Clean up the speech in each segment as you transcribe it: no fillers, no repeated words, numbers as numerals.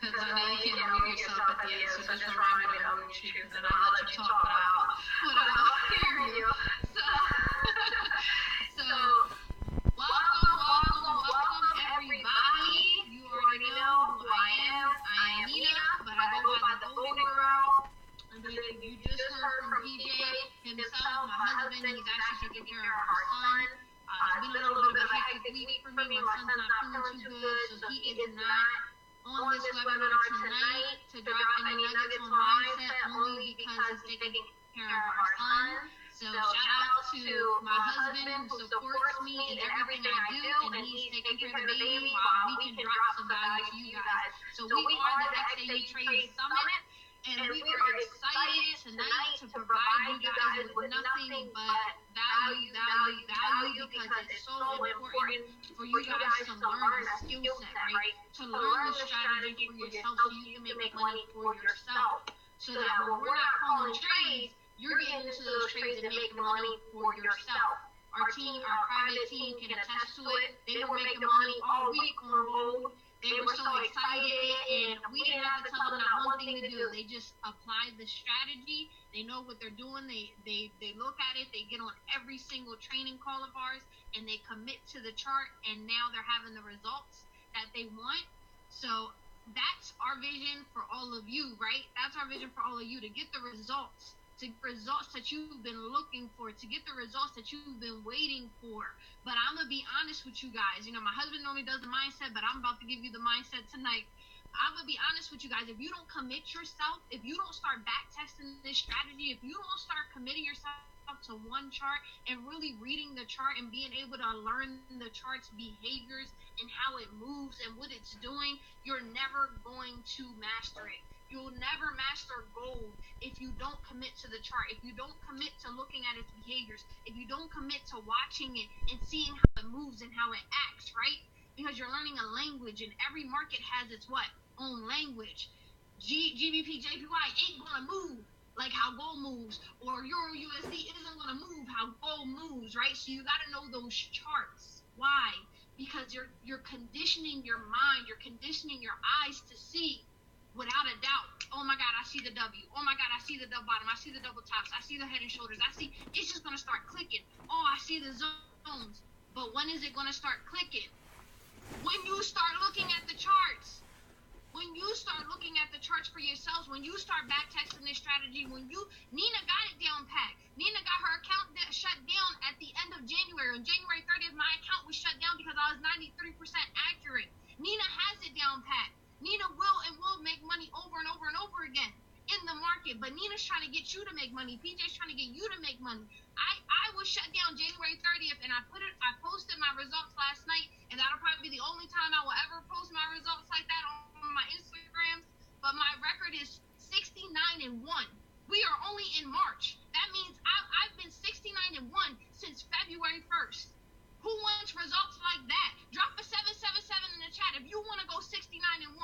Because I know you can't unmute yourself at the end, so just remind me to unmute you, and then I'll let you talk, but I'll hear you. So welcome, everybody. You already know who I am. I am Nina, but I go by the Golden Girl. And then you just heard from PJ himself, my husband. He's actually taking care of our son. It's been a little bit of a hectic week for me. My son's not feeling too good, so he is not on this webinar tonight to drop any nuggets on mindset, only because he's taking care of our son. So shout out to my husband who supports me in everything I do, and he's taking care of the baby while we can drop some value to you guys. So we are the XAU Trade Summit, and we are excited tonight to provide you guys with nothing but value, because it's so important for you guys to learn the skill set, right? To learn the strategy for yourself so you can make money for yourself. So that when we're not calling trades, you're getting into those trades and making money for yourself. Our private team can attest to it. They were making money all week on Roll. They were so excited, and we didn't have to tell them not one thing to do. They just applied the strategy. They know what they're doing. They look at it. They get on every single training call of ours, and they commit to the chart, and now they're having the results that they want. So that's our vision for all of you, right? That's our vision for all of you, to get the results. To get results that you've been looking for, to get the results that you've been waiting for. But I'm going to be honest with you guys. You know, my husband normally does the mindset, but I'm about to give you the mindset tonight. I'm going to be honest with you guys. If you don't commit yourself, if you don't start back testing this strategy, if you don't start committing yourself to one chart and really reading the chart and being able to learn the chart's behaviors and how it moves and what it's doing, you're never going to master it. You'll never master gold if you don't commit to the chart, if you don't commit to looking at its behaviors, if you don't commit to watching it and seeing how it moves and how it acts, right? Because you're learning a language, and every market has its own language. GBP, JPY ain't going to move like how gold moves, or Euro USD isn't going to move how gold moves, right? So you got to know those charts. Why? Because you're conditioning your mind, you're conditioning your eyes to see without a doubt. Oh my God, I see the W. Oh my God, I see the double bottom. I see the double tops. I see the head and shoulders. It's just going to start clicking. Oh, I see the zones. But when is it going to start clicking? When you start looking at the charts. When you start looking at the charts for yourselves, when you start back testing this strategy, Nina got it down pat. Nina got her account shut down at the end of January. On January 30th, my account was shut down because I was 93% accurate. Nina has it down pat. Nina will make money over and over and over again in the market, but Nina's trying to get you to make money. PJ's trying to get you to make money. I was shut down January 30th, and I posted my results last night, and that'll probably be the only time I will ever post my results like that on my Instagrams. But my record is 69-1. We are only in March. That means I've been 69-1 since February 1st. Who wants results like that? Drop a 777 in the chat if you want to go 69-1.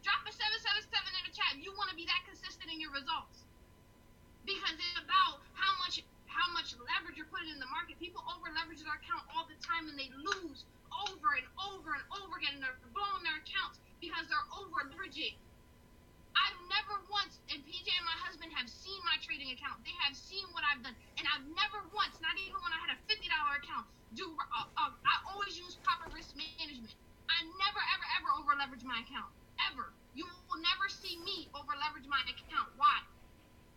Drop a 777 in the chat if you want to be that consistent in your results. Because it's about how much leverage you're putting in the market. People over leverage their account all the time, and they lose over and over and over again, and they're blowing their accounts because they're over leveraging. I've never once, and PJ and my husband have seen my trading account. They have seen what I've done, and I've never once, not even when I had a $50 account, I always use proper risk management. I never, ever over leverage my account, ever. You will never see me over leverage my account. Why?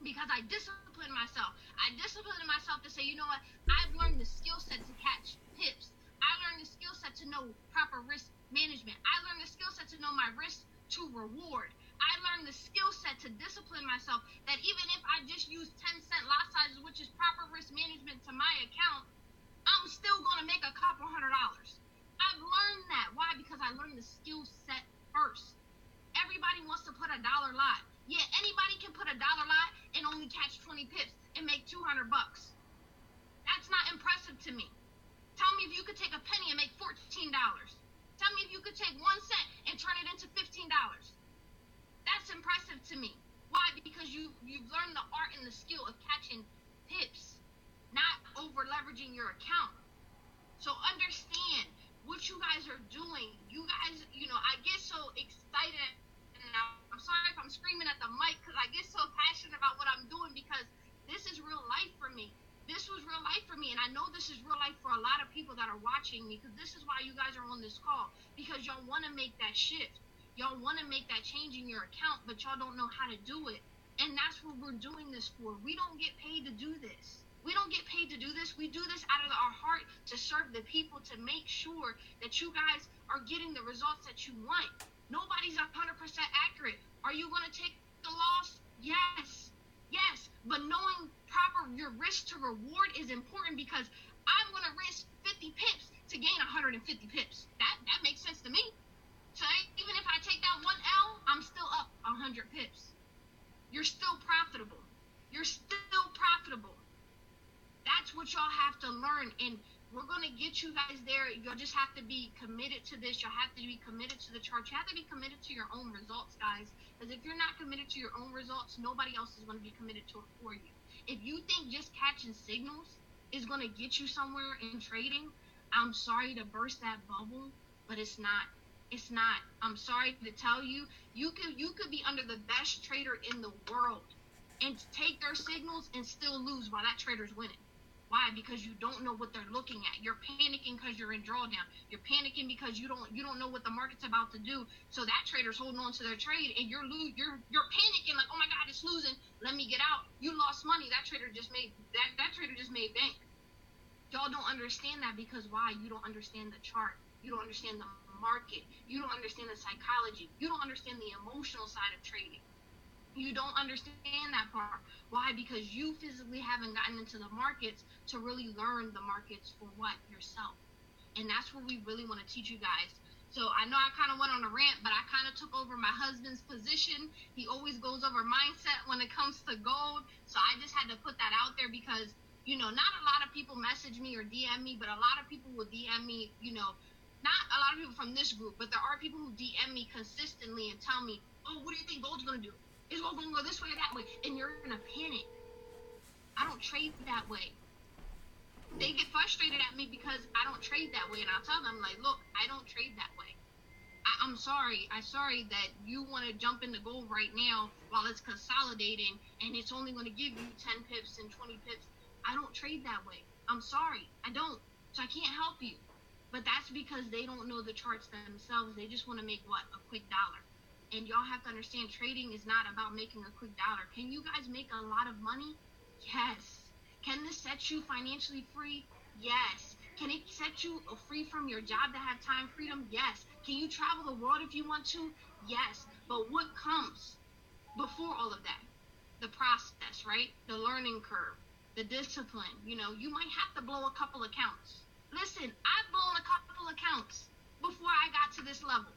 Because I discipline myself. I discipline myself to say, you know what? I've learned the skill set to catch pips. I learned the skill set to know proper risk management. I learned the skill set to know my risk to reward. I learned the skill set to discipline myself that even if I just use 10-cent lot sizes, which is proper risk management to my account, I'm still going to make a couple $100. I've learned that. Why? Because I learned the skill set first. Everybody wants to put a dollar lot. Yeah, anybody can put a dollar lot and only catch 20 pips and make $200. That's not impressive to me. Tell me if you could take a penny and make $14. Tell me if you could take 1 cent and turn it into $15. That's impressive to me. Why? Because you've learned the art and the skill of catching pips, not over leveraging your account. So understand what you guys are doing. You guys, I get so excited and I watching me, because this is why you guys are on this call, because y'all want to make that shift. Y'all want to make that change in your account, but y'all don't know how to do it. And that's what we're doing this for. We don't get paid to do this. We don't get paid to do this. We do this out of our heart to serve the people, to make sure that you guys are getting the results that you want. Nobody's 100% accurate. Are you going to take the loss? Yes. Yes. But knowing proper your risk to reward is important, because I'm going to risk 50 pips to gain 150 pips. That makes sense to me. So even if I take that one L, I'm still up 100 pips. You're still profitable. You're still profitable. That's what y'all have to learn, and we're going to get you guys there. You'll just have to be committed to this. You'll have to be committed to the chart. You have to be committed to your own results, guys, because if you're not committed to your own results, nobody else is going to be committed to it for you. If you think just catching signals is going to get you somewhere in trading, I'm sorry to burst that bubble, but it's not. It's not. I'm sorry to tell you, you could be under the best trader in the world and take their signals and still lose while that trader's winning. Why? Because you don't know what they're looking at. You're panicking because you're in drawdown. You're panicking because you don't know what the market's about to do. So that trader's holding on to their trade, and you're panicking like, oh my God, it's losing. Let me get out. You lost money. That trader just made bank. Y'all don't understand that, because why? You don't understand the chart. You don't understand the market. You don't understand the psychology. You don't understand the emotional side of trading. You don't understand that part. Why? Because you physically haven't gotten into the markets to really learn the markets for what? Yourself. And that's what we really want to teach you guys. So I know I kind of went on a rant, but I kind of took over my husband's position. He always goes over mindset when it comes to gold. So I just had to put that out there, because, not a lot of people message me or DM me, but a lot of people will DM me, not a lot of people from this group, but there are people who DM me consistently and tell me, oh, what do you think gold's going to do? Is gold going to go this way or that way? And you're going to panic. I don't trade that way. They get frustrated at me because I don't trade that way. And I'll tell them, like, look, I don't trade that way. I'm sorry. I'm sorry that you want to jump into gold right now while it's consolidating and it's only going to give you 10 pips and 20 pips. I don't trade that way. I'm sorry. I don't. So I can't help you. But that's because they don't know the charts themselves. They just want to make what? A quick dollar. And y'all have to understand, trading is not about making a quick dollar. Can you guys make a lot of money? Yes. Can this set you financially free? Yes. Can it set you free from your job to have time freedom? Yes. Can you travel the world if you want to? Yes. But what comes before all of that? The process, right? The learning curve, the discipline. You might have to blow a couple accounts. Listen, I've blown a couple accounts before I got to this level.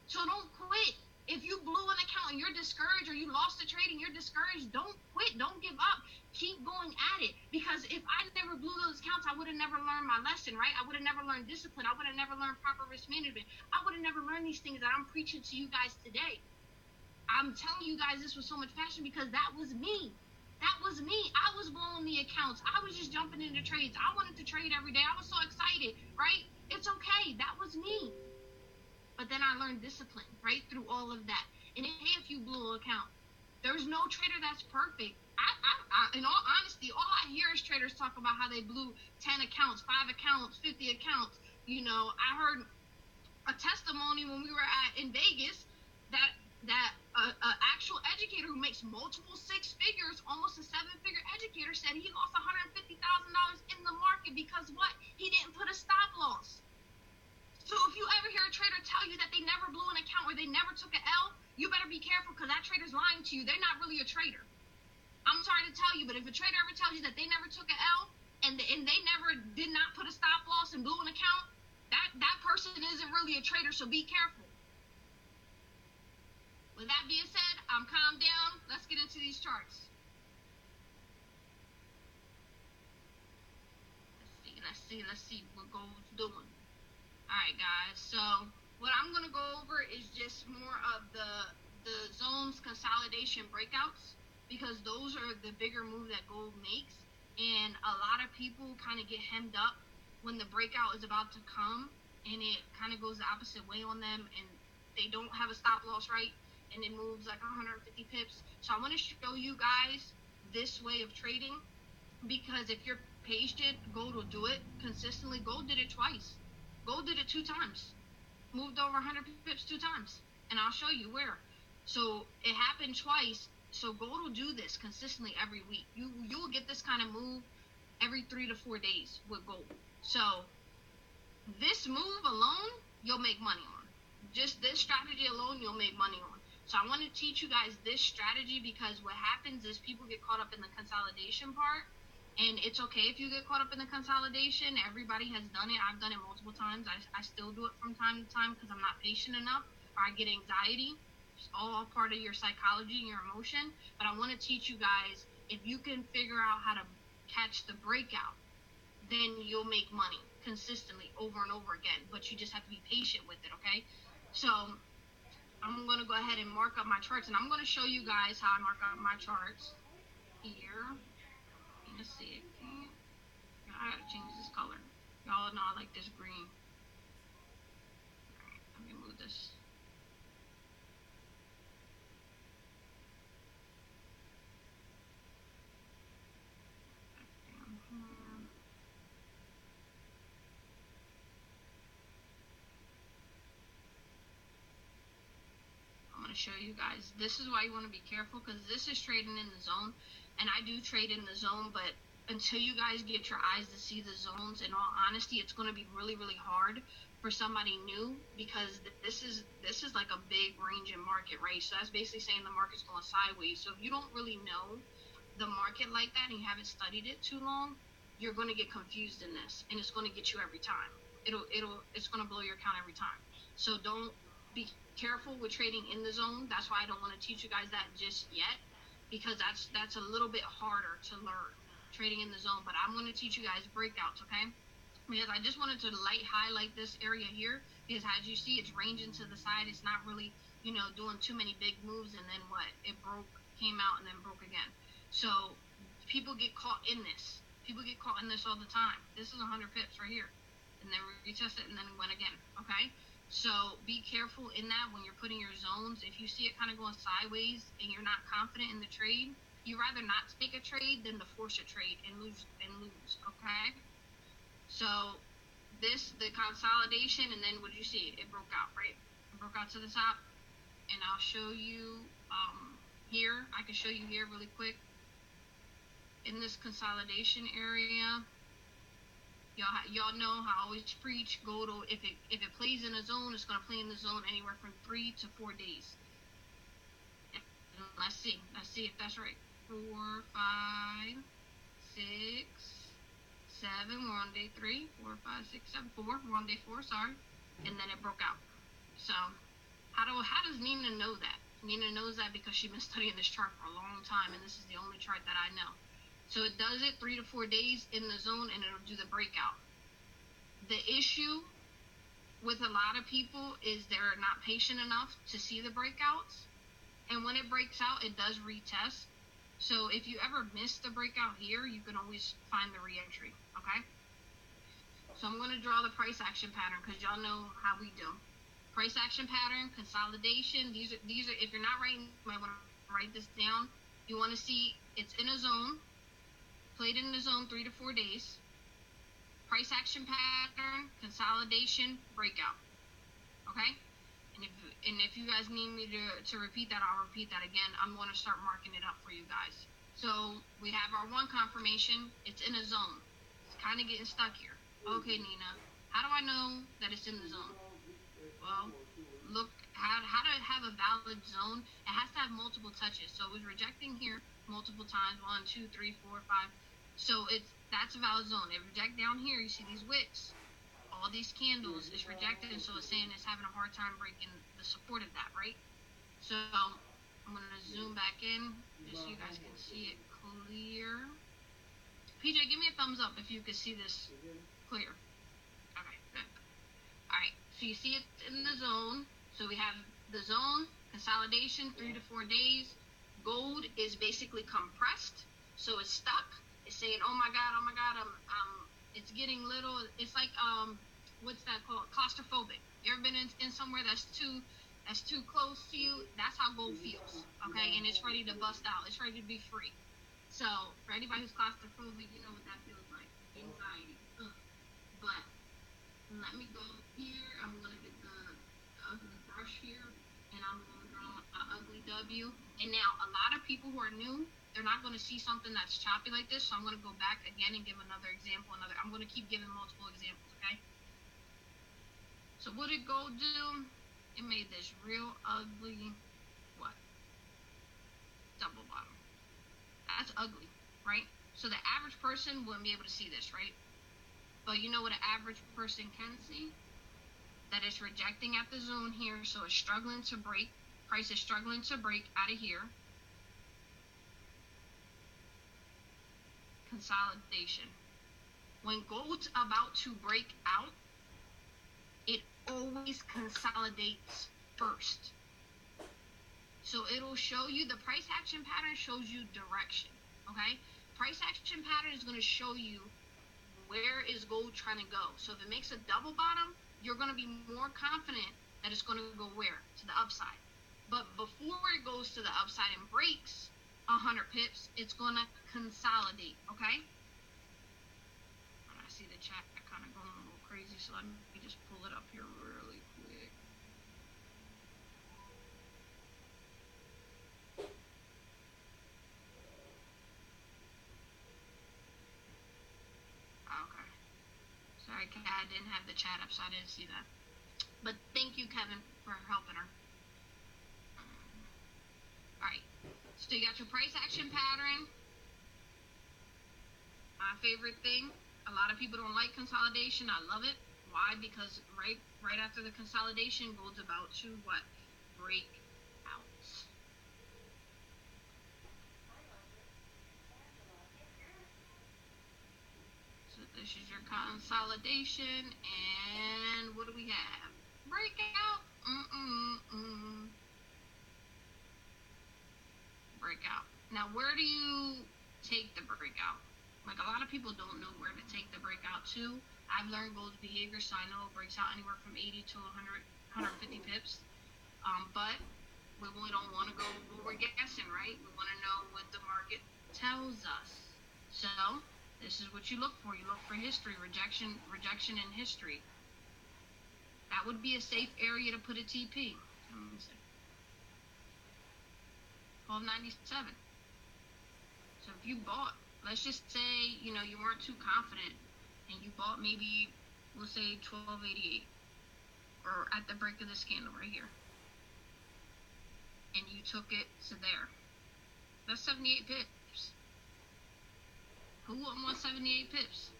So don't quit. If you blew an account and you're discouraged, or you lost the trade and you're discouraged, don't quit. Don't give up. Keep going at it. Because if I never blew those accounts, I would have never learned my lesson, right? I would have never learned discipline. I would have never learned proper risk management. I would have never learned these things that I'm preaching to you guys today. I'm telling you guys this with so much passion because that was me. That was me. I was blowing the accounts. I was just jumping into trades. I wanted to trade every day. I was so excited, right? It's okay. That was me. But then I learned discipline, right, through all of that. And if you blew an account, there's no trader that's perfect. In all honesty, all I hear is traders talk about how they blew 10 accounts, 5 accounts, 50 accounts. I heard a testimony when we were in Vegas that actual educator who makes multiple 6 figures, almost a 7-figure educator, said he lost $150,000 in the market because what? He didn't put a stop loss. So if you ever hear a trader tell you that they never blew an account or they never took an L, you better be careful, because that trader's lying to you. They're not really a trader. I'm sorry to tell you, but if a trader ever tells you that they never took an L and they never did not put a stop loss and blew an account, that person isn't really a trader, so be careful. With that being said, I'm calmed down. Let's get into these charts. Let's see what gold's doing. Alright guys, so what I'm going to go over is just more of the zones consolidation breakouts, because those are the bigger move that gold makes, and a lot of people kind of get hemmed up when the breakout is about to come and it kind of goes the opposite way on them and they don't have a stop loss, right, and it moves like 150 pips. So I want to show you guys this way of trading, because if you're patient, gold will do it consistently. Gold did it twice. Gold did it 2 times. Moved over 100 pips 2 times. And I'll show you where. So it happened twice. So gold will do this consistently every week. You'll get this kind of move every 3 to 4 days with gold. So this move alone, you'll make money on. Just this strategy alone, you'll make money on. So I want to teach you guys this strategy because what happens is people get caught up in the consolidation part. And it's okay if you get caught up in the consolidation. Everybody has done it. I've done it multiple times. I still do it from time to time because I'm not patient enough or I get anxiety. It's all part of your psychology and your emotion. But I want to teach you guys, if you can figure out how to catch the breakout, then you'll make money consistently over and over again. But you just have to be patient with it, okay? So I'm going to go ahead and mark up my charts. And I'm going to show you guys how I mark up my charts here. Let's see. I gotta change this color. Y'all know I like this green. Alright, let me move this. I'm gonna show you guys. This is why you want to be careful because this is trading in the zone, and I do trade in the zone, but until you guys get your eyes to see the zones, in all honesty, it's going to be really, really hard for somebody new because this is like a big range in market, right? So that's basically saying the market's going sideways. So if you don't really know the market like that and you haven't studied it too long, you're going to get confused in this, and it's going to get you every time. It's going to blow your account every time. So don't be careful with trading in the zone. That's why I don't want to teach you guys that just yet because that's a little bit harder to learn, trading in the zone. But I'm going to teach you guys breakouts, okay? Because I just wanted to highlight this area here because as you see, it's ranging to the side. It's not really, doing too many big moves, and then what? It broke, came out, and then broke again. So people get caught in this. People get caught in this all the time. This is 100 pips right here. And then retest it and then went again, okay? So be careful in that when you're putting your zones. If you see it kind of going sideways and you're not confident in the trade, you rather not take a trade than to force a trade and lose, okay? So the consolidation, and then what did you see? It broke out, right? It broke out to the top. And I'll show you here. I can show you here really quick. In this consolidation area, y'all know how I always preach gold. If it plays in a zone, it's going to play in the zone anywhere from 3 to 4 days. And let's see if that's right. 4, 5, 6, 7. We're on day 3. 4, 5, 6, 7. 4. We're on day 4. Sorry, and then it broke out. So how does Nina know that? Nina knows that because she's been studying this chart for a long time, and this is the only chart that I know. So it does it 3 to 4 days in the zone, and it'll do the breakout. The issue with a lot of people is they're not patient enough to see the breakouts. And when it breaks out, it does retest. So if you ever miss the breakout here, you can always find the re-entry, okay? So I'm going to draw the price action pattern because y'all know how we do. Price action pattern, consolidation. These are if you're not writing, you might want to write this down. You want to see it's in a zone, played in the zone 3 to 4 days. Price action pattern, consolidation, breakout. Okay? And if you guys need me to repeat that, I'll repeat that again. I'm going to start marking it up for you guys. So we have our one confirmation. It's in a zone. It's kind of getting stuck here. Okay, Nina. How do I know that it's in the zone? Well, look, how to have a valid zone, it has to have multiple touches. So it was rejecting here multiple times, 1, 2, 3, 4, 5. So that's a valid zone. It reject down here, you see these wicks, all these candles, it's rejected, and so it's saying it's having a hard time breaking the support of that, right? So I'm going to zoom back in just so you guys can see it clear. PJ, give me a thumbs up if you can see this clear. Okay, good. All right, so you see it in the zone. So we have the zone, consolidation, 3 to 4 days. Gold is basically compressed, so it's stuck. It's saying, oh my God, it's getting little. It's like, what's that called? Claustrophobic. You ever been in somewhere that's too close to you? That's how gold feels, okay? And it's ready to bust out. It's ready to be free. So for anybody who's claustrophobic, you know what that feels like. Anxiety. Ugh. But Let me go here. I'm gonna get the ugly brush here, and I'm gonna draw an ugly W. And now a lot of people who are new, they're not gonna see something that's choppy like this. So I'm gonna go back again and give another example. I'm gonna keep giving multiple examples. Okay. So what did gold do? It made this real ugly what? Double bottom. That's ugly, right? So the average person wouldn't be able to see this, right? But you know what an average person can see? That it's rejecting at the zone here, so it's struggling to break. Price is struggling to break out of here. Consolidation. When gold's about to break out, it always consolidates first. So it'll show you, the price action pattern shows you direction, okay? Price action pattern is going to show you where is gold trying to go. So if it makes a double bottom, you're going to be more confident that it's going to go where? To the upside. But before it goes to the upside and breaks 100 pips, it's going to consolidate, okay? And I see the chat kind of going a little crazy, so let me just pull it up here really quick. Okay. Sorry, I didn't have the chat up, so I didn't see that. But thank you, Kevin, for helping her. Alright, so you got your price action pattern. My favorite thing, a lot of people don't like consolidation. I love it. Why? Because right after the consolidation, gold's about to what? Break out. So this is your consolidation, and what do we have? Breakout. Breakout. Now, where do you take the breakout? Like, a lot of people don't know where to take the breakout to. I've learned gold's behavior, so I know it breaks out anywhere from 80 to 100, 150 pips. But we don't want to go where we're guessing, right? We want to know what the market tells us. So this is what you look for. You look for history, rejection in history. That would be a safe area to put a TP. 1297. So if you bought, let's just say, you weren't too confident and you bought maybe, we'll say 1288 or at the break of this candle right here. And you took it to there. That's 78 pips. Who wouldn't want 78 pips?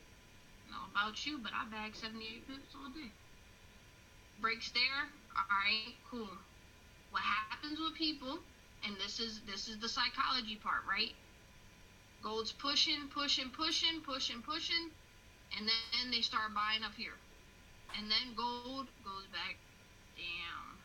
I don't know about you, but I bag 78 pips all day. Breaks there. All right, cool. What happens with people, and this is the psychology part, right? Gold's pushing, and then they start buying up here. And then gold goes back down.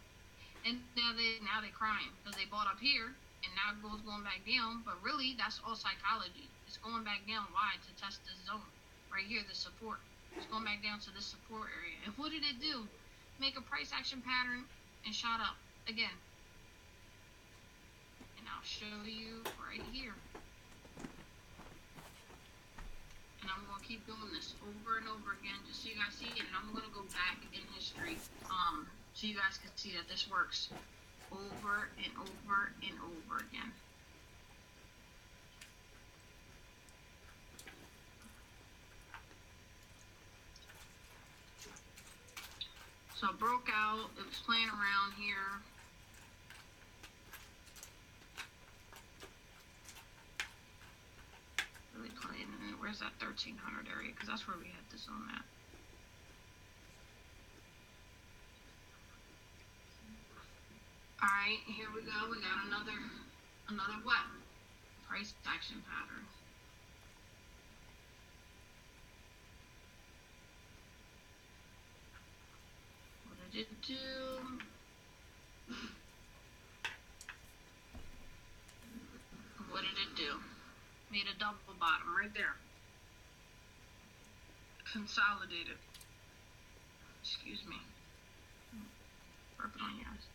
And now they crying because they bought up here, and now gold's going back down. But really, that's all psychology. It's going back down. Why? To test this zone. Right here, the support. It's going back down to this support area. And what did it do? Make a price action pattern and shot up again. And I'll show you right here. And I'm going to keep doing this over and over again just so you guys see it. And I'm going to go back in history so you guys can see that this works over and over and over again. So it broke out. It was playing around here. Really playing in it. Where's that 1300 area? Because that's where we had this on at. Alright, here we go. We got another what? Price action pattern. What did it do? What did it do? Made a double bottom right there. Consolidated. Excuse me. Burping on you guys.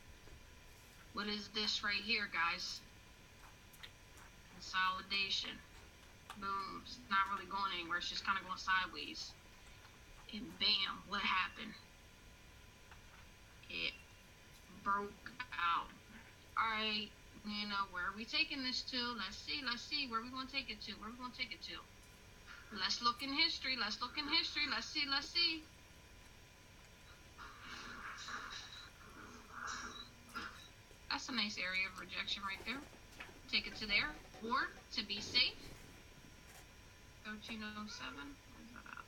What is this right here, guys? Consolidation. Boom. It's not really going anywhere. It's just kind of going sideways. and bam, what happened? It broke out. All right, where are we taking this to? Let's see. Where are we going to take it to? Let's look in history. Let's see. That's a nice area of rejection right there. Take it to there. Or, to be safe, 1307. Where's that at?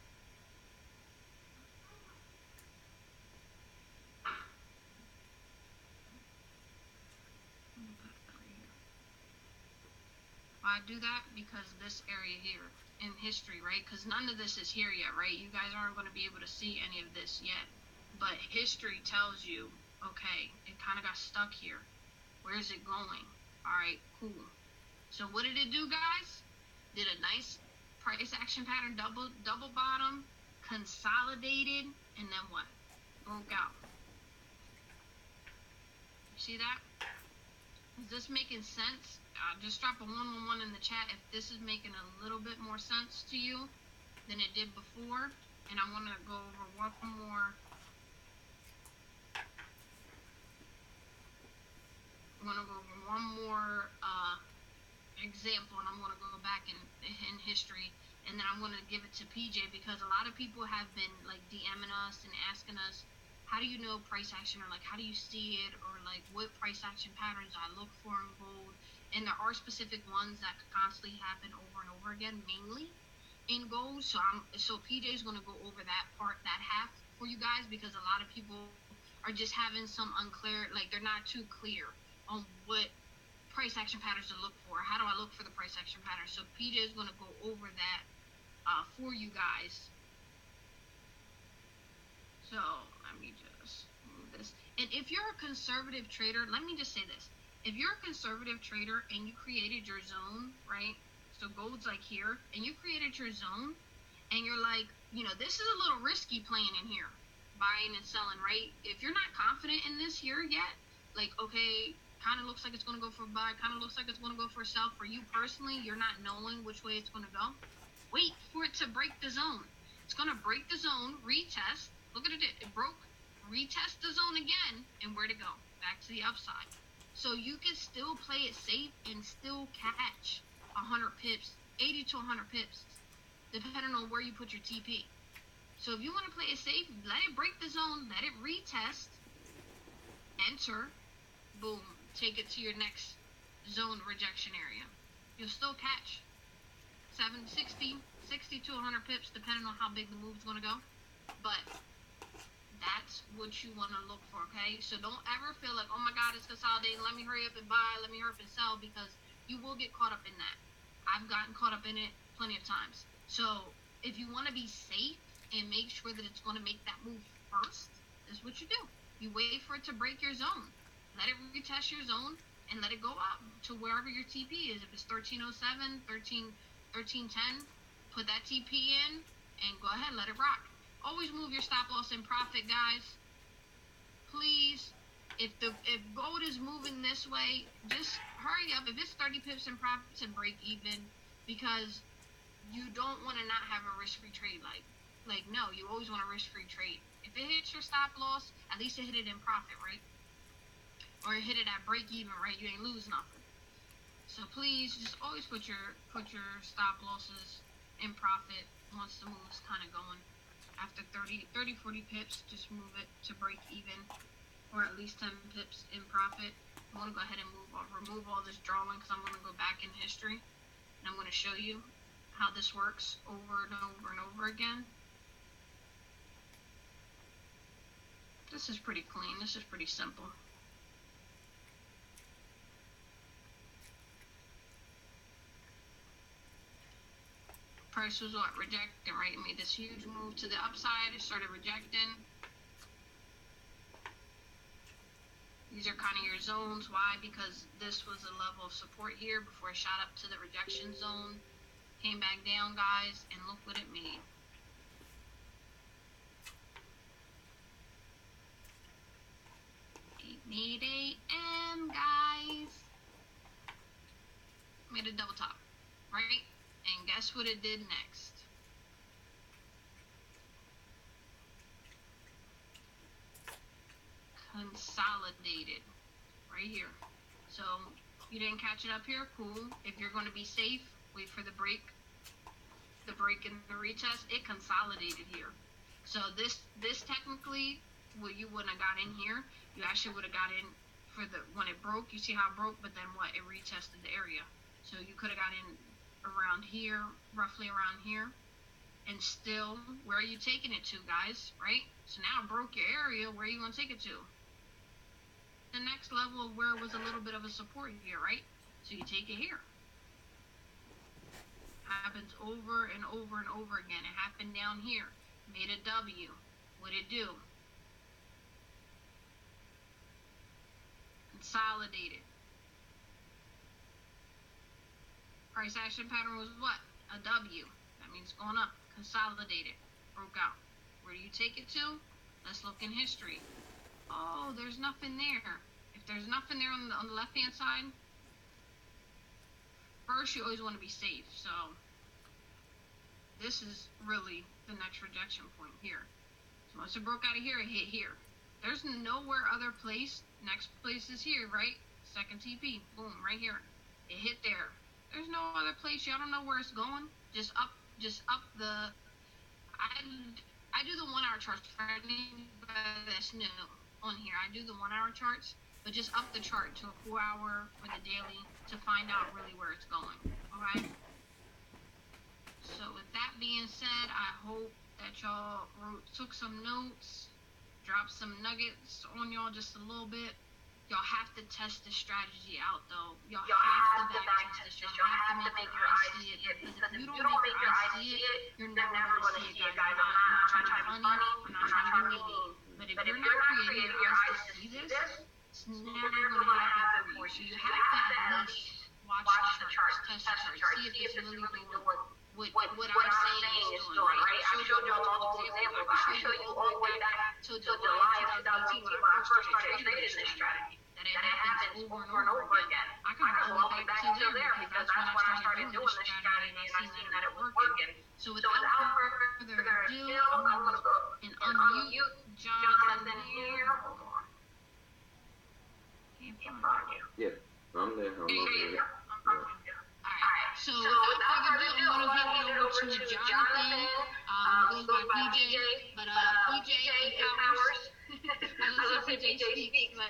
Why I do that? Because this area here in history, right? Because none of this is here yet, right? You guys aren't going to be able to see any of this yet. But history tells you, okay, it kind of got stuck here. Where is it going? All right, cool. So what did it do, guys? Did a nice price action pattern, double bottom, consolidated, and then what? Broke out. You see that? Is this making sense? Just drop a 111 in the chat if this is making a little bit more sense to you than it did before. And I want to go over one more. Example, and I'm going to go back in history, and then I'm going to give it to PJ, because a lot of people have been like DMing us and asking us, how do you know price action, or like how do you see it, or like what price action patterns I look for in gold. And there are specific ones that constantly happen over and over again, mainly in gold. So PJ is going to go over that half for you guys, because a lot of people are just having some unclear, like they're not too clear on what price action patterns to look for. How do I look for the price action pattern? So PJ is going to go over that for you guys. So let me just move this. And if you're a conservative trader, let me just say this. If you're a conservative trader and you created your zone, right? So gold's like here, and you created your zone, and you're like, this is a little risky playing in here, buying and selling, right? If you're not confident in this here yet, like, okay, kind of looks like it's going to go for a buy, kind of looks like it's going to go for a sell. For you personally, you're not knowing which way it's going to go. Wait for it to break the zone. It's going to break the zone, retest. Look at it. It broke, retest the zone again, and where'd it go? Back to the upside. So you can still play it safe and still catch 100 pips, 80 to 100 pips, depending on where you put your TP. So if you want to play it safe, let it break the zone, let it retest, enter, boom, take it to your next zone rejection area. You'll still catch 60 to 100 pips, depending on how big the move is going to go. But that's what you want to look for, okay? So don't ever feel like, oh my God, it's consolidating, let me hurry up and buy, let me hurry up and sell, because you will get caught up in that. I've gotten caught up in it plenty of times. So if you want to be safe and make sure that it's going to make that move first, this is what you do. You wait for it to break your zone. Let it retest your zone and let it go up to wherever your TP is. If it's 1307, 1310, put that TP in and go ahead, let it rock. Always move your stop loss in profit, guys. Please, if gold is moving this way, just hurry up. If it's 30 pips in profit, to break even, because you don't want to not have a risk-free trade. Like no, you always want a risk-free trade. If it hits your stop loss, at least it hit it in profit, right? Or hit it at break even, right? You ain't lose nothing. So please just always put your stop losses in profit once the move is kind of going. After 40 pips, just move it to break even, or at least 10 pips in profit. I'm going to go ahead and remove all this drawing, because I'm going to go back in history and I'm going to show you how this works over and over and over again. This is pretty clean. This is pretty simple. Price was what? Rejecting, right? It made this huge move to the upside. It started rejecting. These are kind of your zones. Why? Because this was a level of support here before it shot up to the rejection zone. Came back down, guys, and look what it made. Need 8 AM, guys. Made a double top, right? And guess what it did next? consolidated right here. So you didn't catch it up here, cool. If you're going to be safe, wait for the break and the retest. It consolidated here. So this technically, well, you wouldn't have got in here. You actually would have got in for the when it broke. You see how it broke, but then what? It retested the area. So you could have got in around here, roughly around here. And still, where are you taking it to, guys? Right? So now it broke your area. Where are you going to take it to? The next level of where it was a little bit of a support here, right? So you take it here. Happens over and over and over again. It happened down here. Made a W. What'd it do? Consolidated. Price action pattern was what? A W. That means going up. Consolidated. Broke out. Where do you take it to? Let's look in history. Oh, there's nothing there. If there's nothing there on the left-hand side, first you always want to be safe. So this is really the next rejection point here. So once it broke out of here, it hit here. There's nowhere other place. Next place is here, right? Second TP. Boom, right here. It hit there. There's no other place. Y'all don't know where it's going. Just up the. I do the 1 hour charts for anybody that's new on here. I do the 1 hour charts, but just up the chart to a 4 hour for the daily to find out really where it's going. Alright? So with that being said, I hope that y'all took some notes, dropped some nuggets on y'all just a little bit. Y'all have to test the strategy out, though. Y'all have to back test this. Y'all have to make your eyes see it. Because if you don't make your eyes see it, you're never going to see it, guys. I'm not trying to be funny. I'm not trying to be mean. But if you're not creating your eyes to see this, it's never going to happen for you. So you have to at least watch the charts, test the charts, see if it's really doing what I'm saying is doing, right? I showed y'all multiple examples. I can show you all the way back to July of 2018 when I first started trading this strategy. That it happens over and over again. I can go all the way back to there because that's when I started doing this strategy and I seen that it was working. So without further ado, I'm going to go and unmute Jonathan here. Hold on. Can't find you. Yeah, I'm there. Alright, so without further ado, I'm going to hand it over to Jonathan. Goes by PJ, but PJ empowers. I was going to say PJ speaks, but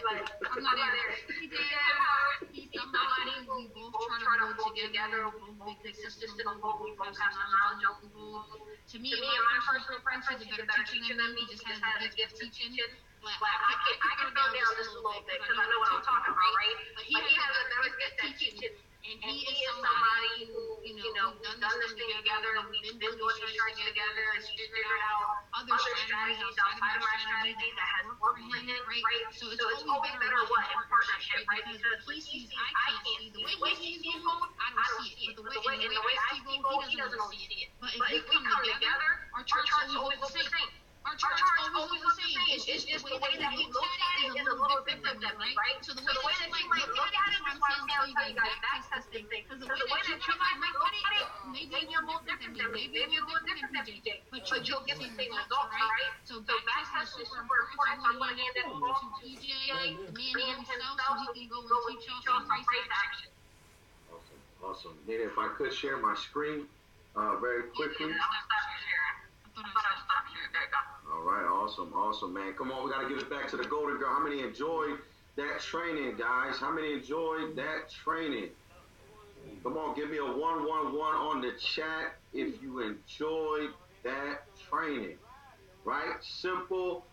I'm not there. PJ empowers. He's somebody we both try to hold together. We both be consistent on gold. We both have some knowledge on gold. To me, in my personal preference, he's a better teacher than me. He just has a gift of teaching. But I can throw down just a little bit because I know what I'm talking about, right? But he has a better gift at teaching. And he is somebody who, we've done this thing together, and we've been doing these charts together, and he's figured out other strategies outside of my strategy that has worked for him, right? So it's always better what? In partnership, right? Because what he sees, I can't see. The way he sees gold, I don't see it. But the way I see gold, he doesn't always see it. But if we come together, our charts always look the same. Our charts always look the same. It's just the way that he looks at it is a little different than me, right? So the way that you might look at it is why I'm telling you guys back testing thing. Because the way that you might look at it, maybe you're a little different than me. Maybe you're a little different than PJ. But you'll get the same results, right? So back testing is super important. So I'm going to hand it off to PJ, the man himself, so he can go and teach y'all some price action. Awesome. Nina, if I could share my screen very quickly. All right, awesome, man. Come on, we got to give it back to the Golden Girl. How many enjoyed that training, guys? How many enjoyed that training? Come on, give me a 111 on the chat if you enjoyed that training. Right? Simple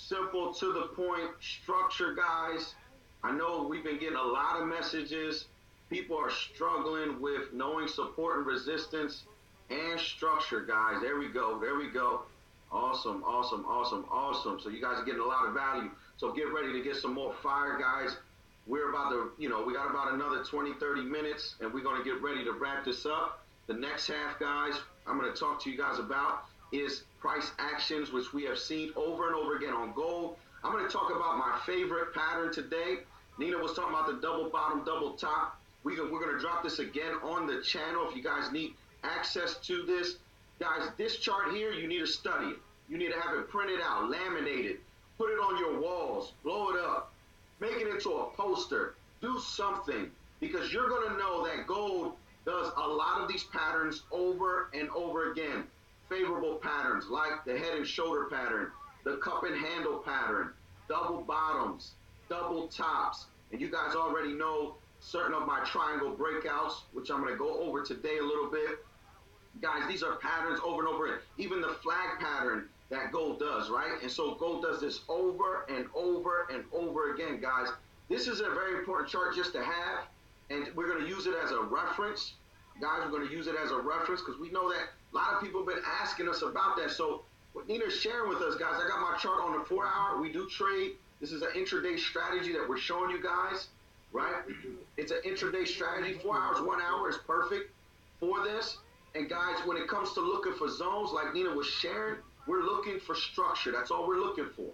to the point, structure, guys. I know we've been getting a lot of messages. People are struggling with knowing support and resistance and structure, guys. There we go. Awesome. So you guys are getting a lot of value. So get ready to get some more fire, guys. We're about to, we got about another 20, 30 minutes, and we're going to get ready to wrap this up. The next half, guys, I'm going to talk to you guys about is price actions, which we have seen over and over again on gold. I'm going to talk about my favorite pattern today. Nina was talking about the double bottom, double top. We're going to drop this again on the channel if you guys need access to this. Guys, this chart here, you need to study it. You need to have it printed out, laminated, Put it on your walls. Blow it up. Make it into a poster. Do something, because you're going to know that gold does a lot of these patterns over and over again. Favorable patterns like the head and shoulder pattern, the cup and handle pattern, double bottoms, double tops. And you guys already know certain of my triangle breakouts, which I'm going to go over today a little bit. Guys, these are patterns over and over again. Even the flag pattern that gold does, right? And so gold does this over and over and over again, guys. This is a very important chart just to have, and we're going to use it as a reference. Guys, we're going to use it as a reference because we know that a lot of people have been asking us about that. So what Nina's sharing with us, guys, I got my chart on the 4 hour. We do trade. This is an intraday strategy that we're showing you guys, right? It's an intraday strategy. 4 hours, 1 hour is perfect for this. And guys, when it comes to looking for zones, like Nina was sharing, we're looking for structure. That's all we're looking for.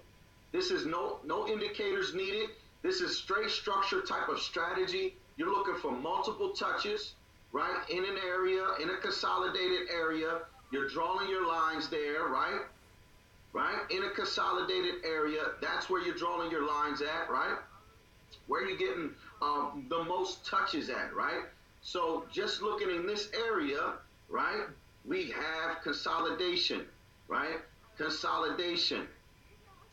This is no indicators needed. This is straight structure type of strategy. You're looking for multiple touches, right? In an area, in a consolidated area. You're drawing your lines there, right? Right? In a consolidated area, that's where you're drawing your lines at, right? Where you're getting the most touches at, right? So just looking in this area, right, we have consolidation, right? Consolidation.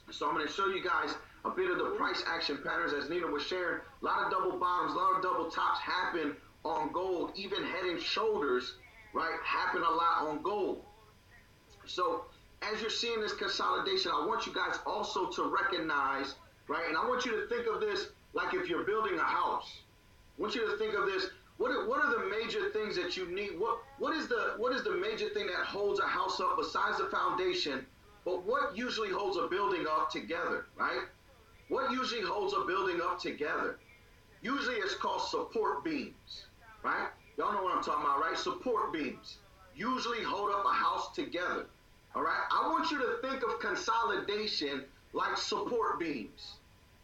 So I'm going to show you guys a bit of the price action patterns as Nina was sharing. A lot of double bottoms, a lot of double tops happen on gold. Even head and shoulders, right, happen a lot on gold. So as you're seeing this consolidation, I want you guys also to recognize, right, and I want you to think of this like if you're building a house. I want you to think of this. What are the major things that you need? What is the major thing that holds a house up besides the foundation? But what usually holds a building up together, right? What usually holds a building up together? Usually it's called support beams, right? Y'all know what I'm talking about, right? Support beams usually hold up a house together, all right? I want you to think of consolidation like support beams,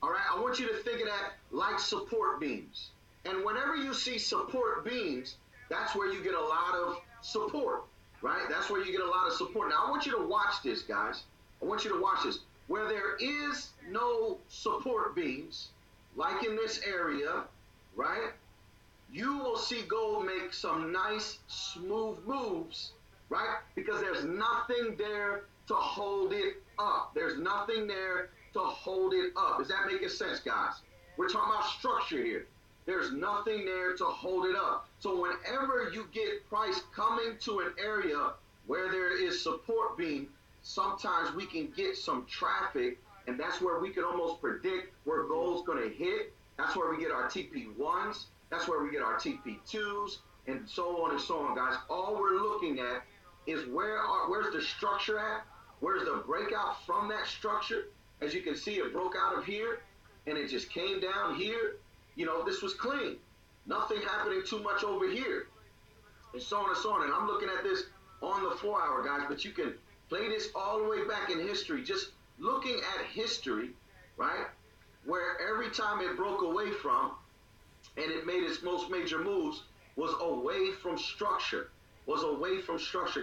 all right? I want you to think of that like support beams. And whenever you see support beams, that's where you get a lot of support, right? That's where you get a lot of support. Now, I want you to watch this, guys. I want you to watch this. Where there is no support beams, like in this area, right, you will see gold make some nice, smooth moves, right? Because there's nothing there to hold it up. There's nothing there to hold it up. Is that making sense, guys? We're talking about structure here. There's nothing there to hold it up. So whenever you get price coming to an area where there is support beam, sometimes we can get some traffic, and that's where we can almost predict where gold's going to hit. That's where we get our TP1s. That's where we get our TP2s, and so on and so on, guys. All we're looking at is where's the structure at? Where's the breakout from that structure? As you can see, it broke out of here, and it just came down here. You know, this was clean. Nothing happening too much over here. And so on and so on. And I'm looking at this on the 4 hour, guys, but you can play this all the way back in history. Just looking at history, right, where every time it broke away from and it made its most major moves was away from structure,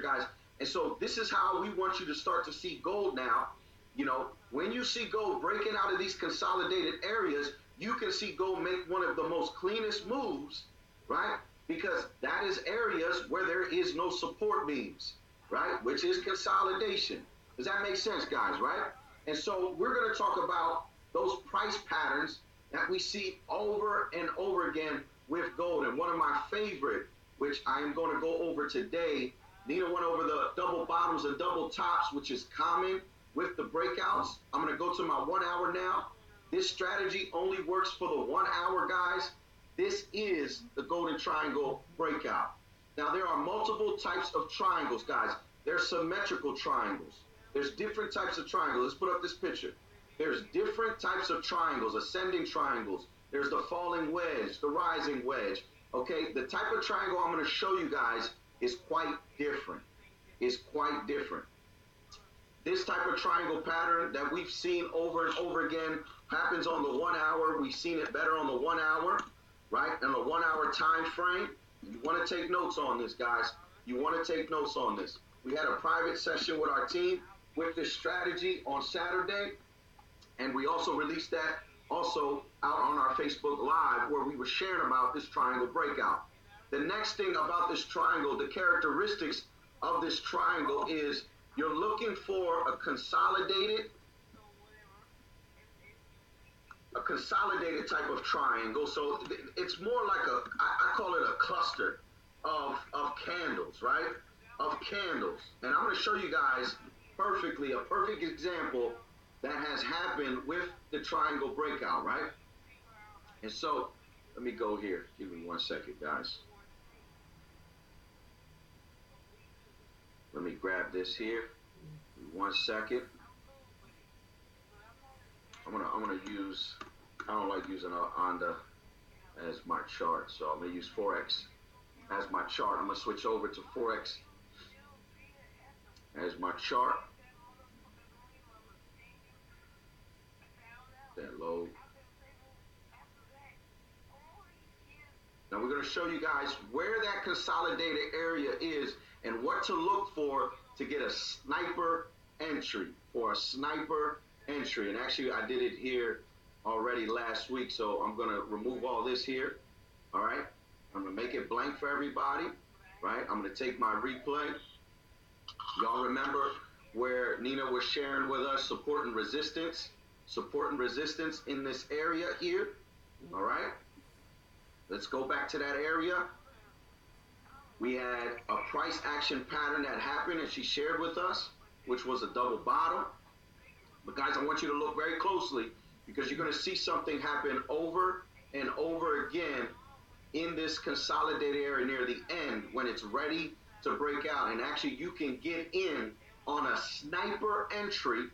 guys. And so this is how we want you to start to see gold now. You know, when you see gold breaking out of these consolidated areas, you can see gold make one of the most cleanest moves, right? Because that is areas where there is no support beams, right? Which is consolidation. Does that make sense, guys, right? And so we're going to talk about those price patterns that we see over and over again with gold. And one of my favorite, which I am going to go over today, Nina went over the double bottoms and double tops, which is common with the breakouts. I'm going to go to my 1 hour now. This strategy only works for the 1 hour, guys. This is the golden triangle breakout. Now, there are multiple types of triangles, guys. There's symmetrical triangles. There's different types of triangles. Let's put up this picture. There's different types of triangles, ascending triangles. There's the falling wedge, the rising wedge. Okay, the type of triangle I'm going to show you guys is quite different. This type of triangle pattern that we've seen over and over again happens on the 1 hour. We've seen it better on the 1 hour, right? On the 1 hour time frame. You want to take notes on this, guys. You want to take notes on this. We had a private session with our team with this strategy on Saturday. And we also released that also out on our Facebook Live where we were sharing about this triangle breakout. The next thing about this triangle, the characteristics of this triangle is you're looking for a consolidated type of triangle. So it's more like I call it a cluster of candles, right? Of candles. And I'm going to show you guys perfectly a perfect example that has happened with the triangle breakout, right? And so let me go here. Give me 1 second, guys. Let me grab this here. 1 second. I'm gonna use. I don't like using Onda as my chart, so I'm gonna use Forex as my chart. I'm gonna switch over to Forex as my chart. That load. Now we're gonna show you guys where that consolidated area is and what to look for to get a sniper entry, And actually, I did it here already last week, so I'm going to remove all this here, all right? I'm going to make it blank for everybody, right? I'm going to take my replay. Y'all remember where Nina was sharing with us support and resistance in this area here, all right? Let's go back to that area. We had a price action pattern that happened and she shared with us, which was a double bottom. But guys, I want you to look very closely because you're going to see something happen over and over again in this consolidated area near the end when it's ready to break out. And actually, you can get in on a sniper entry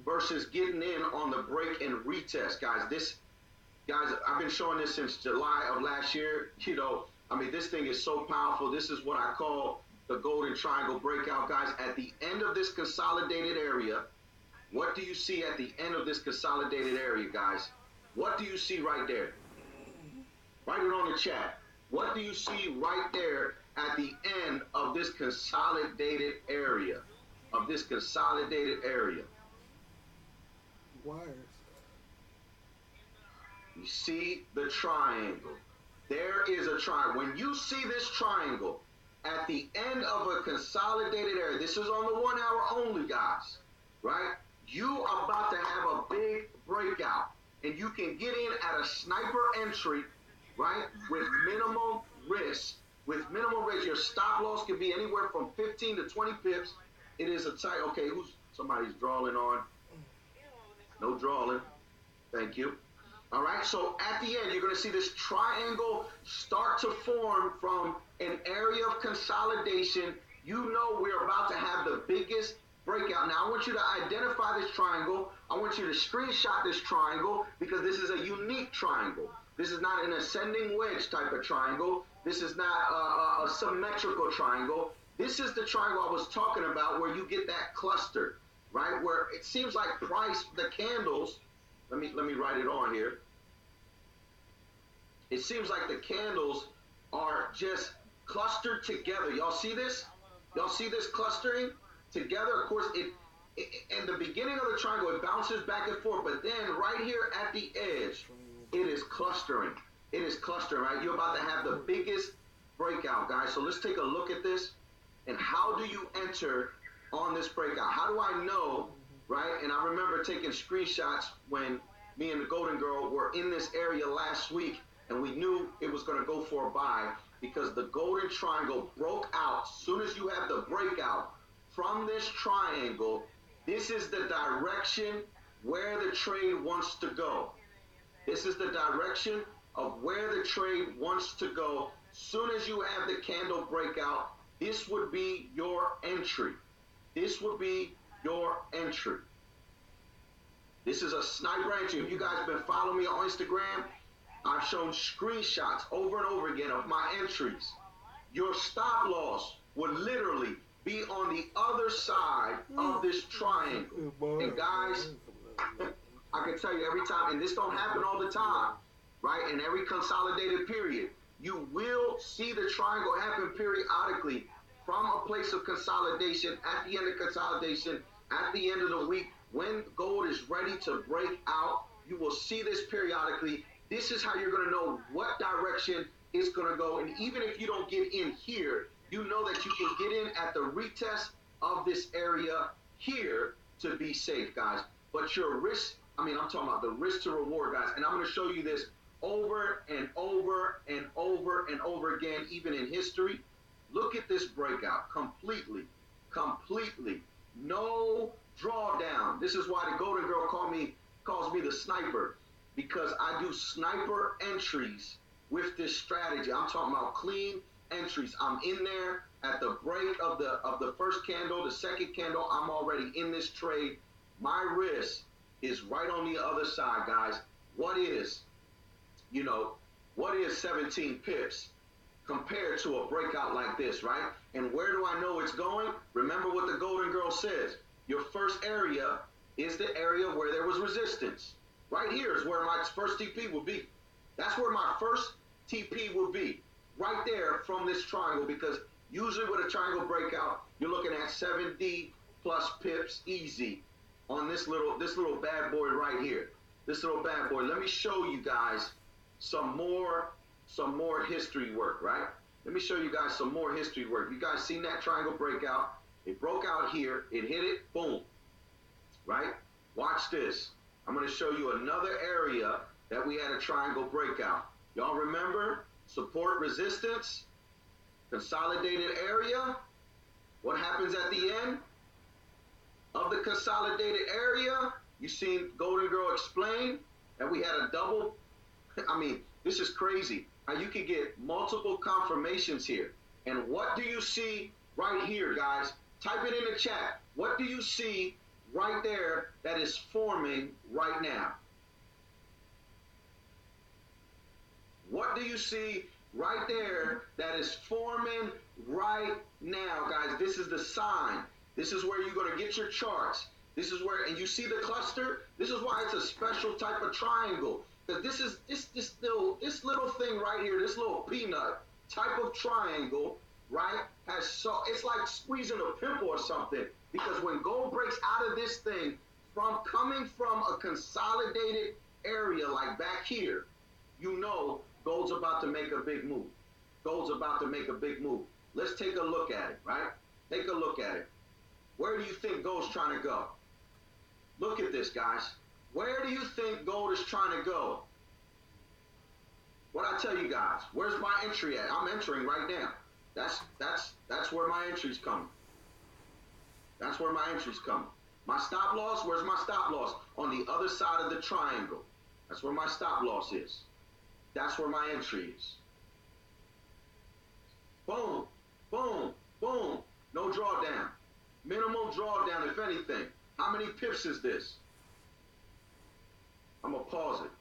versus getting in on the break and retest. Guys, I've been showing this since July of last year. You know, I mean, this thing is so powerful. This is what I call the golden triangle breakout, guys. At the end of this consolidated area, what do you see at the end of this consolidated area, guys? What do you see right there? Write it on the chat. What do you see right there at the end of this consolidated area? Wires. You see the triangle. There is a triangle. When you see this triangle at the end of a consolidated area, this is on the 1 hour only, guys, right? You are about to have a big breakout, and you can get in at a sniper entry, right, with minimal risk. Your stop loss could be anywhere from 15 to 20 pips. It is a tight. Okay, somebody's drawing on? No drawing. Thank you. All right, so at the end, you're going to see this triangle start to form from an area of consolidation. You know we're about to have the biggest breakout. Now, I want you to identify this triangle. I want you to screenshot this triangle because this is a unique triangle. This is not an ascending wedge type of triangle. This is not a symmetrical triangle. This is the triangle I was talking about where you get that cluster, right? Where it seems like the candles, let me write it on here. It seems like the candles are just clustered together. Y'all see this? Y'all see this clustering together? Of course, in the beginning of the triangle, it bounces back and forth, but then right here at the edge, it is clustering. It is clustering, right? You're about to have the biggest breakout, guys. So let's take a look at this. And how do you enter on this breakout? How do I know, right? And I remember taking screenshots when me and the Golden Girl were in this area last week, and we knew it was going to go for a buy because the golden triangle broke out. As soon as you have the breakout from this triangle, this is the direction where the trade wants to go. This is the direction of where the trade wants to go. As soon as you have the candle breakout, this would be your entry. This would be your entry. This is a sniper entry. If you guys have been following me on Instagram, I've shown screenshots over and over again of my entries. Your stop loss would literally be on the other side of this triangle. And guys, I can tell you every time, and this don't happen all the time, right? In every consolidated period, you will see the triangle happen periodically from a place of consolidation, at the end of consolidation, at the end of the week, When gold is ready to break out, you will see this periodically. This is how you're going to know what direction it's going to go. And even if you don't get in here, you know that you can get in at the retest of this area here to be safe, guys. But your risk, I'm talking about the risk to reward, guys. And I'm going to show you this over and over and over and over again, even in history. Look at this breakout. Completely. No drawdown. This is why the Golden Girl calls me the sniper, because I do sniper entries with this strategy. I'm talking about clean entries. I'm in there at the break of the first candle, the second candle. I'm already in this trade. My risk is right on the other side, guys. What is 17 pips compared to a breakout like this, right? And where do I know it's going? Remember what the Golden Girl says. Your first area is the area where there was resistance. Right here is where my first TP will be. That's where my first TP will be. Right there from this triangle, because usually with a triangle breakout, you're looking at 70 plus pips easy on this little bad boy right here. This little bad boy. Let me show you guys some more history work, right? Let me show you guys some more history work. You guys seen that triangle breakout? It broke out here. It hit it. Boom. Right? Watch this. I'm going to show you another area that we had a triangle breakout. Y'all remember? Support, resistance, consolidated area. What happens at the end of the consolidated area? You seen Golden Girl explain that we had a double. This is crazy. Now you can get multiple confirmations here. And what do you see right here, guys? Type it in the chat. What do you see right there that is forming right now? What do you see right there that is forming right now, guys? This is the sign. This is where you're going to get your charts. This is where, and you see the cluster? This is why it's a special type of triangle. Because this little thing right here, this little peanut type of triangle, right, it's like squeezing a pimple or something. Because when gold breaks out of this thing, coming from a consolidated area like back here, you know gold's about to make a big move. Gold's about to make a big move. Let's take a look at it, right? Take a look at it. Where do you think gold's trying to go? Look at this, guys. Where do you think gold is trying to go? What I tell you guys, where's my entry at? I'm entering right now. That's where my entry's coming. That's where my entry's coming. My stop loss, where's my stop loss? On the other side of the triangle. That's where my stop loss is. That's where my entry is. Boom, boom, boom. No drawdown. Minimal drawdown, if anything. How many pips is this? I'm going to pause it.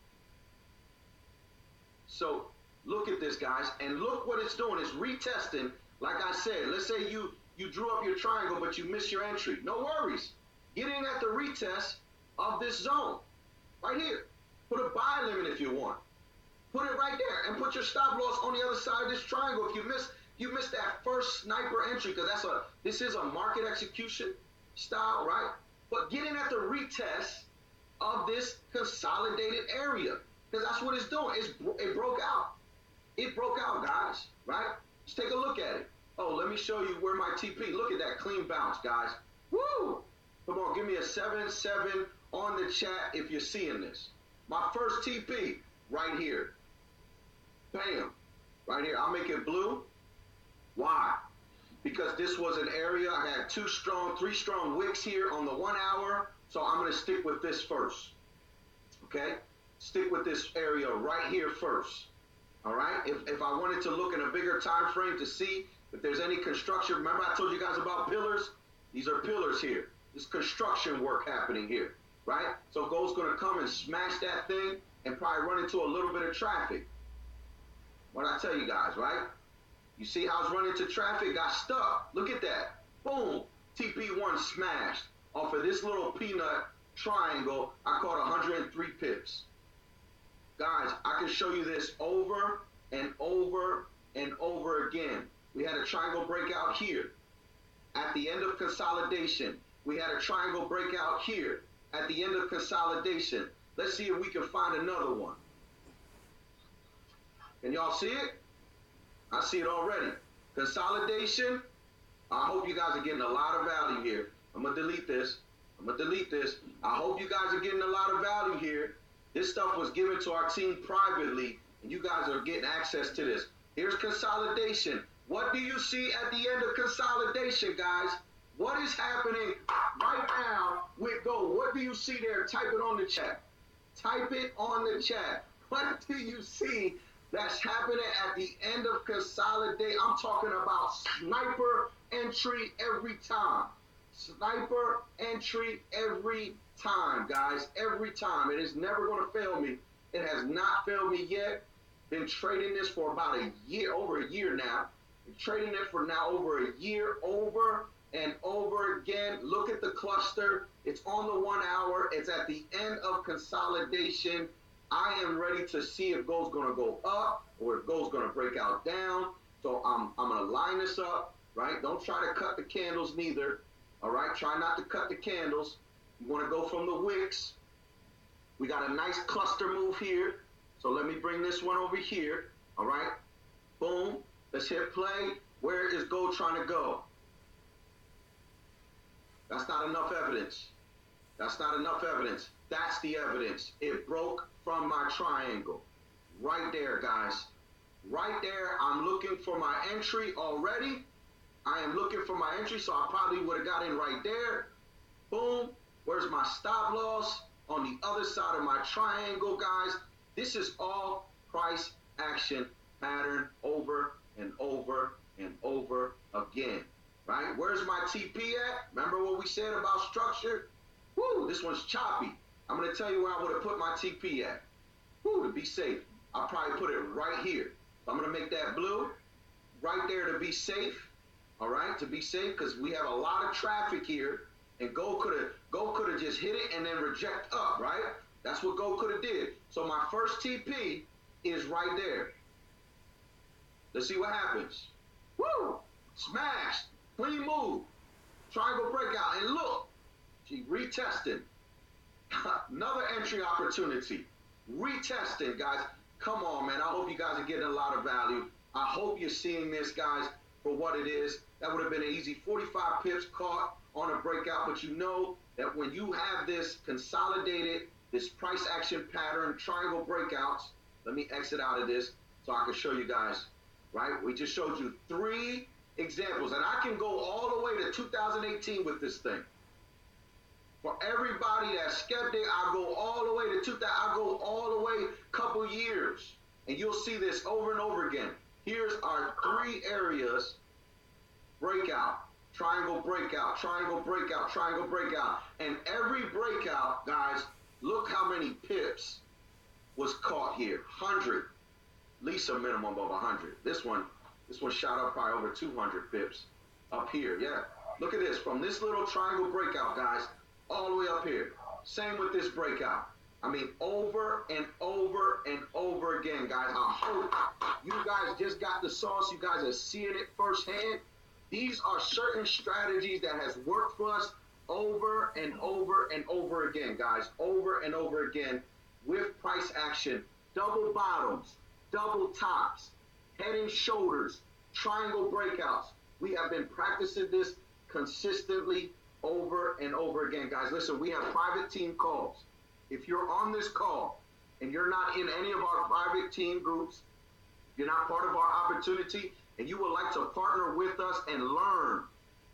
So look at this, guys, and look what it's doing. It's retesting. Like I said, let's say you drew up your triangle, but you missed your entry. No worries. Get in at the retest of this zone right here. Put a buy limit if you want. Put it right there and put your stop loss on the other side of this triangle. If you missed that first sniper entry, because this is a market execution style, right? But get in at the retest of this consolidated area, because that's what it's doing. It broke out. It broke out, guys, right? Let's take a look at it. Oh, let me show you where my TP. Look at that clean bounce, guys. Woo! Come on, give me a 7-7 on the chat if you're seeing this. My first TP right here. Bam. Right here. I'll make it blue. Why? Because this was an area. I had 3 strong wicks here on the 1 hour. So I'm going to stick with this first. Okay? Stick with this area right here first. All right? If I wanted to look in a bigger time frame to see if there's any construction. Remember I told you guys about pillars? These are pillars here. There's construction work happening here. Right? So gold's going to come and smash that thing and probably run into a little bit of traffic. What I tell you guys, right? You see how it's running into traffic? Got stuck. Look at that. Boom. TP1 smashed off of this little peanut triangle. I caught 103 pips. Guys, I can show you this over and over and over again. We had a triangle breakout here. At the end of consolidation, we had a triangle breakout here. at the end of consolidation. Let's see if we can find another one. Can y'all see it? I see it already. Consolidation. I hope you guys are getting a lot of value here. I'm going to delete this. I hope you guys are getting a lot of value here. This stuff was given to our team privately, and you guys are getting access to this. Here's consolidation. What do you see at the end of consolidation, guys? What is happening right now with gold? What do you see there? Type it on the chat. Type it on the chat. What do you see that's happening at the end of consolidate? I'm talking about sniper entry every time. Sniper entry every time, guys. Every time. It is never going to fail me. It has not failed me yet. Been trading this for about a year, over a year now. Been trading it for now over a year, over and over again. Look at the cluster. It's on the 1 hour. It's at the end of consolidation. I am ready to see if gold's going to go up or if gold's going to break out down. So I'm going to line this up, right? Don't try to cut the candles neither. All right, try not to cut the candles. You want to go from the wicks. We got a nice cluster move here. So let me bring this one over here. All right, boom. Let's hit play. Where is gold trying to go? That's not enough evidence. That's not enough evidence. That's the evidence. It broke from my triangle. Right there, guys. Right there, I'm looking for my entry already. I am looking for my entry, so I probably would have got in right there. Boom. Where's my stop loss? On the other side of my triangle, guys. This is all price action pattern over and over and over again. Right? Where's my TP at? Remember what we said about structure? Woo, this one's choppy. I'm going to tell you where I would have put my TP at. Woo, to be safe. I'll probably put it right here. So I'm going to make that blue right there to be safe. All right, to be safe, because we have a lot of traffic here, and gold could have just hit it and then reject up, right? That's what gold could have did. So my first TP is right there. Let's see what happens. Woo! Smashed. Clean move. Triangle breakout. And look, she retested. Another entry opportunity. Retesting, guys. Come on, man. I hope you guys are getting a lot of value. I hope you're seeing this, guys, for what it is. That would have been an easy 45 pips caught on a breakout, but you know that when you have this consolidated, this price action pattern, triangle breakouts, let me exit out of this so I can show you guys, right? We just showed you 3 examples, and I can go all the way to 2018 with this thing. For everybody that's skeptic, I go all the way to 2000. I go all the way a couple years, and you'll see this over and over again. Here's our 3 areas. Breakout, triangle breakout, triangle breakout, triangle breakout. And every breakout, guys, look how many pips was caught here. 100. At least a minimum of 100. This one shot up by over 200 pips up here. Yeah. Look at this. From this little triangle breakout, guys, all the way up here. Same with this breakout. I mean, over and over and over again, guys. I hope you guys just got the sauce. You guys are seeing it firsthand. These are certain strategies that has worked for us over and over and over again, guys. Over and over again with price action. Double bottoms, double tops, head and shoulders, triangle breakouts. We have been practicing this consistently over and over again, guys. Listen, we have private team calls. If you're on this call and you're not in any of our private team groups, you're not part of our opportunity, and you would like to partner with us and learn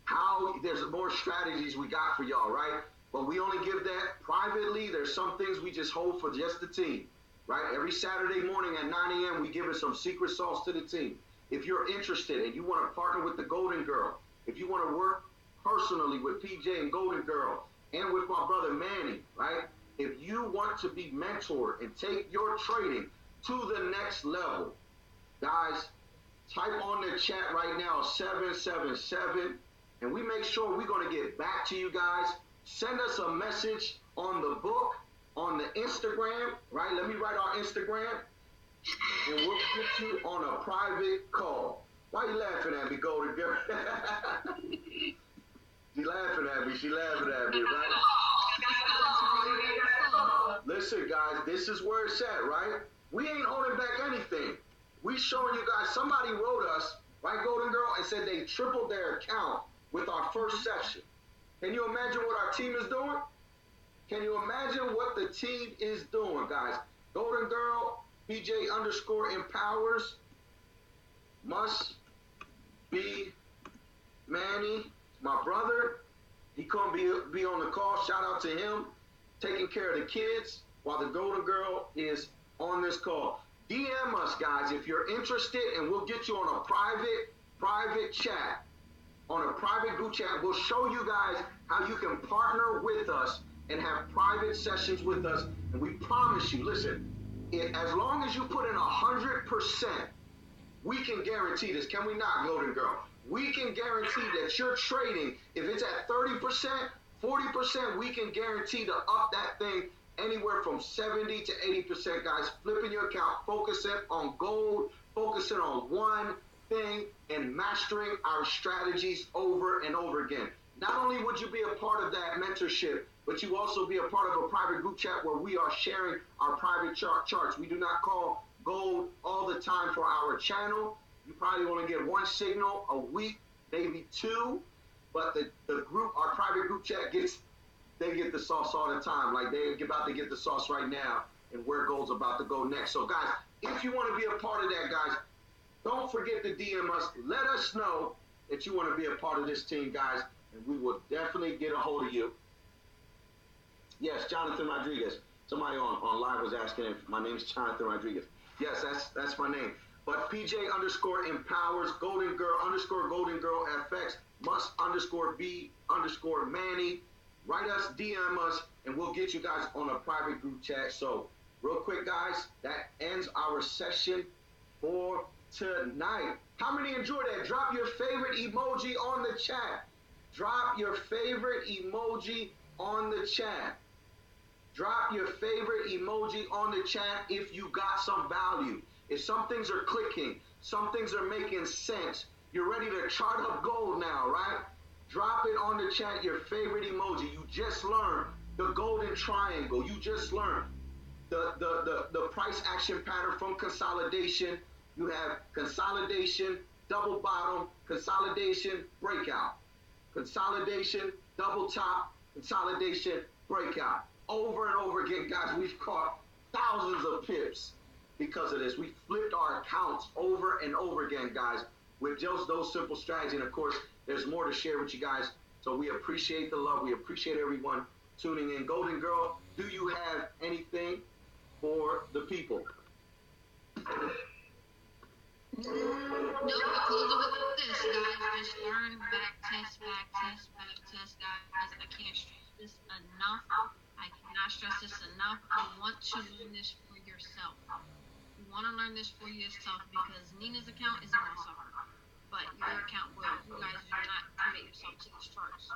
how there's more strategies we got for y'all, right? But we only give that privately. There's some things we just hold for just the team, right? Every Saturday morning at 9 a.m., we give us some secret sauce to the team. If you're interested and you want to partner with the Golden Girl, if you want to work personally with PJ and Golden Girl and with my brother Manny, right? If you want to be mentored and take your trading to the next level, guys, type on the chat right now 777, and we make sure we're going to get back to you guys. Send us a message on the book, on the Instagram, right? Let me write our Instagram, and we'll get you on a private call. Why you laughing at me, Golden Girl? She laughing at me, right? listen, guys, this is where it's at, right? We ain't holding back anything. We showing you guys, somebody wrote us, right, Golden Girl, and said they tripled their account with our first session. Can you imagine what our team is doing? Can you imagine what the team is doing, guys? Golden Girl, PJ_empowers, must be Manny, my brother. He couldn't be on the call. Shout out to him, taking care of the kids while the Golden Girl is on this call. DM us, guys, if you're interested, and we'll get you on a private chat, on a private group chat. We'll show you guys how you can partner with us and have private sessions with us. And we promise you, listen, as long as you put in 100%, we can guarantee this. Can we not, Golden Girl? We can guarantee that you're trading. If it's at 30%, 40%, we can guarantee to up that thing anywhere from 70 to 80%, guys. Flipping your account, focusing on gold, focusing on one thing, and mastering our strategies over and over again. Not only would you be a part of that mentorship, but you also be a part of a private group chat where we are sharing our private charts. We do not call gold all the time for our channel. You probably want to get one signal a week, maybe two, but the group, our private group chat they get the sauce all the time. Like they're about to get the sauce right now and where gold's about to go next. So guys, if you want to be a part of that, guys, don't forget to DM us. Let us know that you want to be a part of this team, guys, and we will definitely get a hold of you. Yes, Jonathan Rodriguez. Somebody on live was asking if my name is Jonathan Rodriguez. Yes, that's my name. But PJ_empowers, Golden Girl FX, must_be_Manny. Write us, DM us, and we'll get you guys on a private group chat. So, real quick, guys, that ends our session for tonight. How many enjoyed that? Drop your favorite emoji on the chat. Drop your favorite emoji on the chat. Drop your favorite emoji on the chat if you got some value. If some things are clicking, some things are making sense, you're ready to chart up gold now, right? Drop it on the chat, your favorite emoji. You just learned the golden triangle. You just learned the price action pattern from consolidation. You have consolidation, double bottom, consolidation, breakout. Consolidation, double top, consolidation, breakout. Over and over again, guys, we've caught thousands of pips because of this. We flipped our accounts over and over again, guys, with just those simple strategies. And of course, there's more to share with you guys. So we appreciate the love. We appreciate everyone tuning in. Golden Girl, do you have anything for the people? No, we close it with this, guys. Just learn, back test, guys. I can't stress this enough. I cannot stress this enough. You want to learn this for yourself. You want to learn this for yourself because Nina's account isn't going to suffer. But your account will. You guys do not commit yourself to these charts.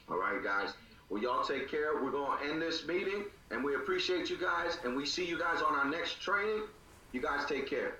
All right, guys. Well, y'all take care. We're going to end this meeting, and we appreciate you guys, and we see you guys on our next training. You guys take care.